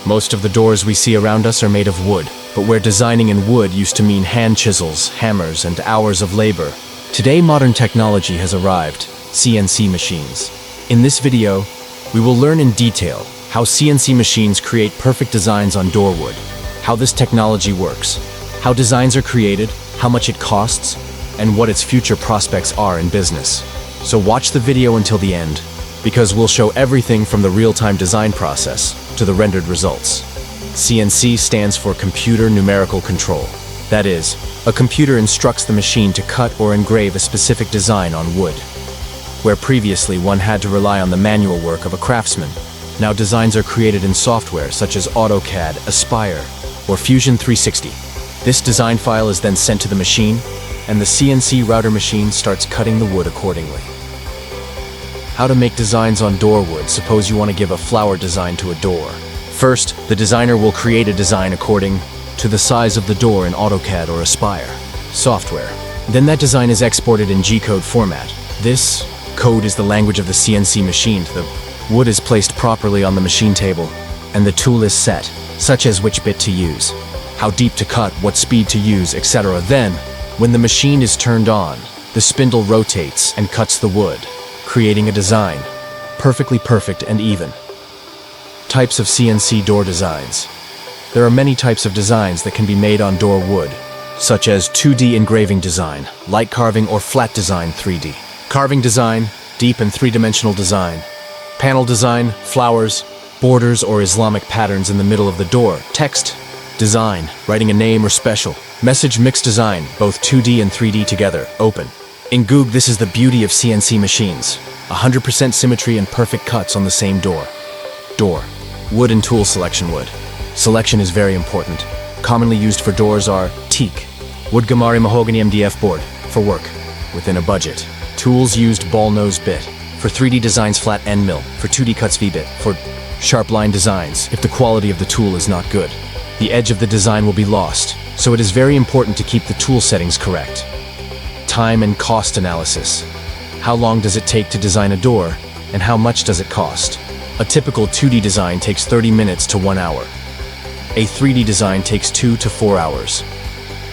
Most of the doors we see around us are made of wood, but where designing in wood used to mean hand chisels, hammers, and hours of labor, today modern technology has arrived, CNC machines. In this video, we will learn in detail how CNC machines create perfect designs on door wood, how this technology works, how designs are created, how much it costs, and what its future prospects are in business. So watch the video until the end, because we'll show everything from the real-time design process to the rendered results. CNC stands for Computer Numerical Control. That is, a computer instructs the machine to cut or engrave a specific design on wood. Where previously one had to rely on the manual work of a craftsman, now designs are created in software such as AutoCAD, Aspire, or Fusion 360. This design file is then sent to the machine, and the CNCRouter machine starts cutting the wood accordingly. How to make designs on door wood. Suppose you want to give a flower design to a door. First, the designer will create a design according to the size of the door in AutoCAD or Aspire software. Then that design is exported in G-code format. This code is the language of the CNC machine. The wood is placed properly on the machine table, and the tool is set, such as which bit to use, how deep to cut, what speed to use, etc. Then, when the machine is turned on, the spindle rotates and cuts the wood, creating a design, perfectly perfect and even. Types of CNC door designs. There are many types of designs that can be made on door wood, such as 2D engraving design, light carving or flat design 3D. Carving design, deep and three-dimensional design. Panel design, flowers, borders or Islamic patterns in the middle of the door. Text design, writing a name or special. Message mix design, both 2D and 3D together, open. In Goog, this is the beauty of CNC machines. 100% symmetry and perfect cuts on the same door. Door. Wood and tool selection. Wood selection is very important. Commonly used for doors are teak, wood gamari mahogany MDF board, for work, within a budget. Tools used ball nose bit. For 3D designs flat end mill. For 2D cuts V-bit. For sharp line designs, if the quality of the tool is not good, the edge of the design will be lost, so it is very important to keep the tool settings correct. Time and cost analysis. How long does it take to design a door, and how much does it cost? A typical 2D design takes 30 minutes to 1 hour. A 3D design takes 2 to 4 hours.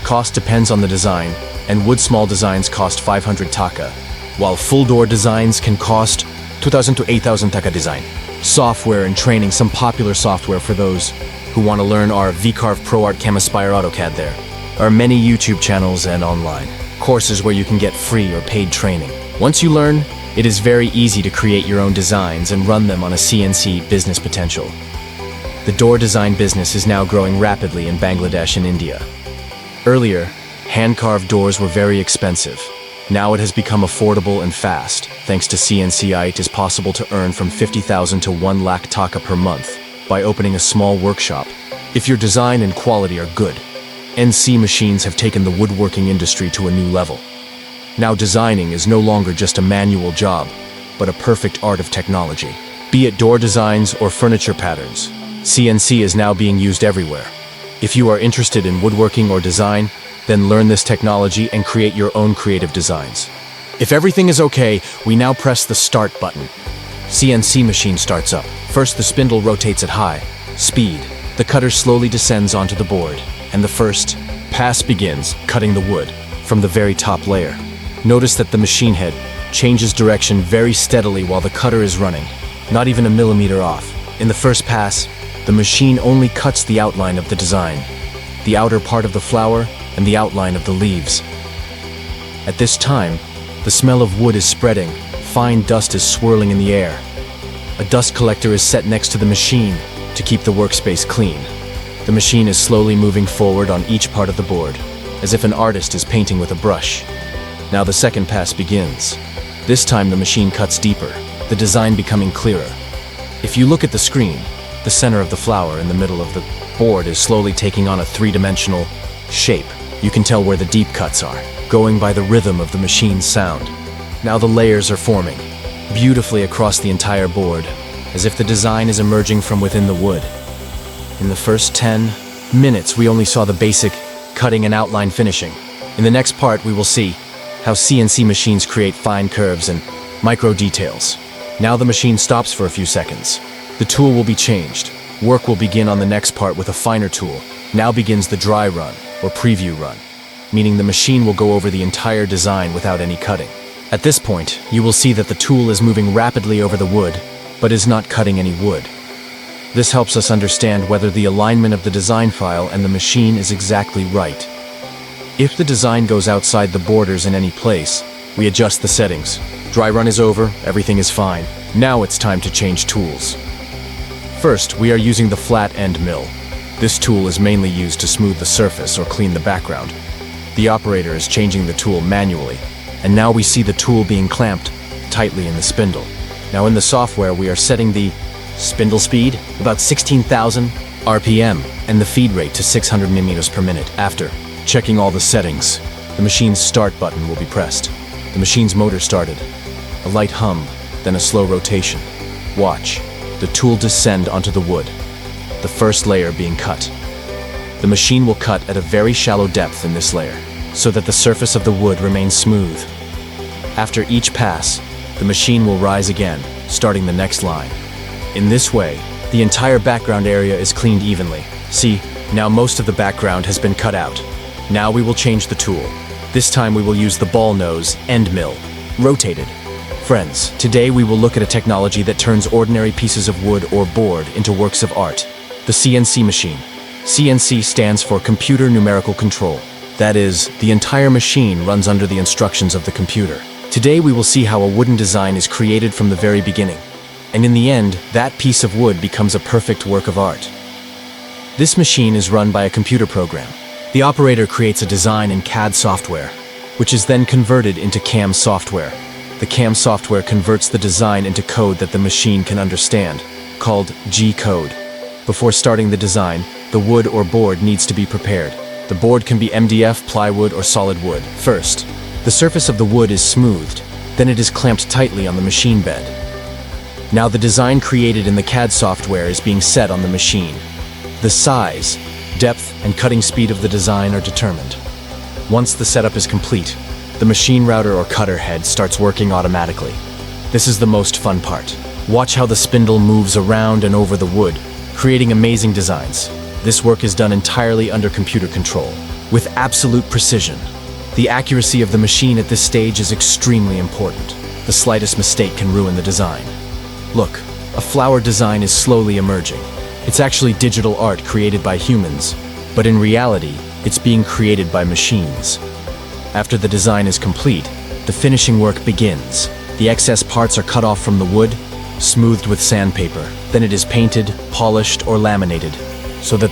Cost depends on the design, and wood small designs cost 500 taka, while full door designs can cost 2,000 to 8,000 taka design. Software and training. Some popular software for those who want to learn are WoodCarv, ProArt, Aspire, AutoCAD. There are many YouTube channels and online courses where you can get free or paid training. Once you learn, it is very easy to create your own designs and run them on a CNC business potential. The door design business is now growing rapidly in Bangladesh and India. Earlier, hand-carved doors were very expensive. Now it has become affordable and fast. Thanks to CNC, it is possible to earn from 50,000 to 1 lakh taka per month by opening a small workshop. If your design and quality are good, CNC machines have taken the woodworking industry to a new level. Now designing is no longer just a manual job, but a perfect art of technology. Be it door designs or furniture patterns, CNC is now being used everywhere. If you are interested in woodworking or design, then learn this technology and create your own creative designs. If everything is okay, we now press the start button. CNC machine starts up. First, the spindle rotates at high speed. The cutter slowly descends onto the board, and the first pass begins, cutting the wood from the very top layer. Notice that the machine head changes direction very steadily while the cutter is running, not even a millimeter off. In the first pass, the machine only cuts the outline of the design, the outer part of the flower, and the outline of the leaves. At this time, the smell of wood is spreading, fine dust is swirling in the air. A dust collector is set next to the machine to keep the workspace clean. The machine is slowly moving forward on each part of the board, as if an artist is painting with a brush. Now the second pass begins. This time the machine cuts deeper, the design becoming clearer. If you look at the screen, the center of the flower in the middle of the board is slowly taking on a three-dimensional shape. You can tell where the deep cuts are, going by the rhythm of the machine's sound. Now the layers are forming, beautifully across the entire board, as if the design is emerging from within the wood. In the first 10 minutes, we only saw the basic cutting and outline finishing. In the next part, we will see how CNC machines create fine curves and micro details. Now the machine stops for a few seconds. The tool will be changed. Work will begin on the next part with a finer tool. Now begins the dry run, or preview run, meaning the machine will go over the entire design without any cutting. At this point, you will see that the tool is moving rapidly over the wood, but is not cutting any wood. This helps us understand whether the alignment of the design file and the machine is exactly right. If the design goes outside the borders in any place, we adjust the settings. Dry run is over, everything is fine. Now it's time to change tools. First, we are using the flat end mill. This tool is mainly used to smooth the surface or clean the background. The operator is changing the tool manually, and now we see the tool being clamped tightly in the spindle. Now in the software, we are setting the spindle speed, about 16,000 RPM, and the feed rate to 600 millimeters per minute. After checking all the settings, the machine's start button will be pressed. The machine's motor started. A light hum, then a slow rotation. Watch the tool descend onto the wood, the first layer being cut. The machine will cut at a very shallow depth in this layer, so that the surface of the wood remains smooth. After each pass, the machine will rise again, starting the next line. In this way, the entire background area is cleaned evenly. See, now most of the background has been cut out. Now we will change the tool. This time we will use the ball nose end mill, rotated. Friends, today we will look at a technology that turns ordinary pieces of wood or board into works of art, the CNC machine. CNC stands for Computer Numerical Control. That is, the entire machine runs under the instructions of the computer. Today we will see how a wooden design is created from the very beginning, and in the end, that piece of wood becomes a perfect work of art. This machine is run by a computer program. The operator creates a design in CAD software, which is then converted into CAM software. The CAM software converts the design into code that the machine can understand, called G-code. Before starting the design, the wood or board needs to be prepared. The board can be MDF, plywood, or solid wood. First, the surface of the wood is smoothed, then it is clamped tightly on the machine bed. Now the design created in the CAD software is being set on the machine. The size, depth, and cutting speed of the design are determined. Once the setup is complete, the machine router or cutter head starts working automatically. This is the most fun part. Watch how the spindle moves around and over the wood, creating amazing designs. This work is done entirely under computer control, with absolute precision. The accuracy of the machine at this stage is extremely important. The slightest mistake can ruin the design. Look, a flower design is slowly emerging. It's actually digital art created by humans, but in reality, it's being created by machines. After the design is complete, the finishing work begins. The excess parts are cut off from the wood, smoothed with sandpaper. Then it is painted, polished, or laminated, so that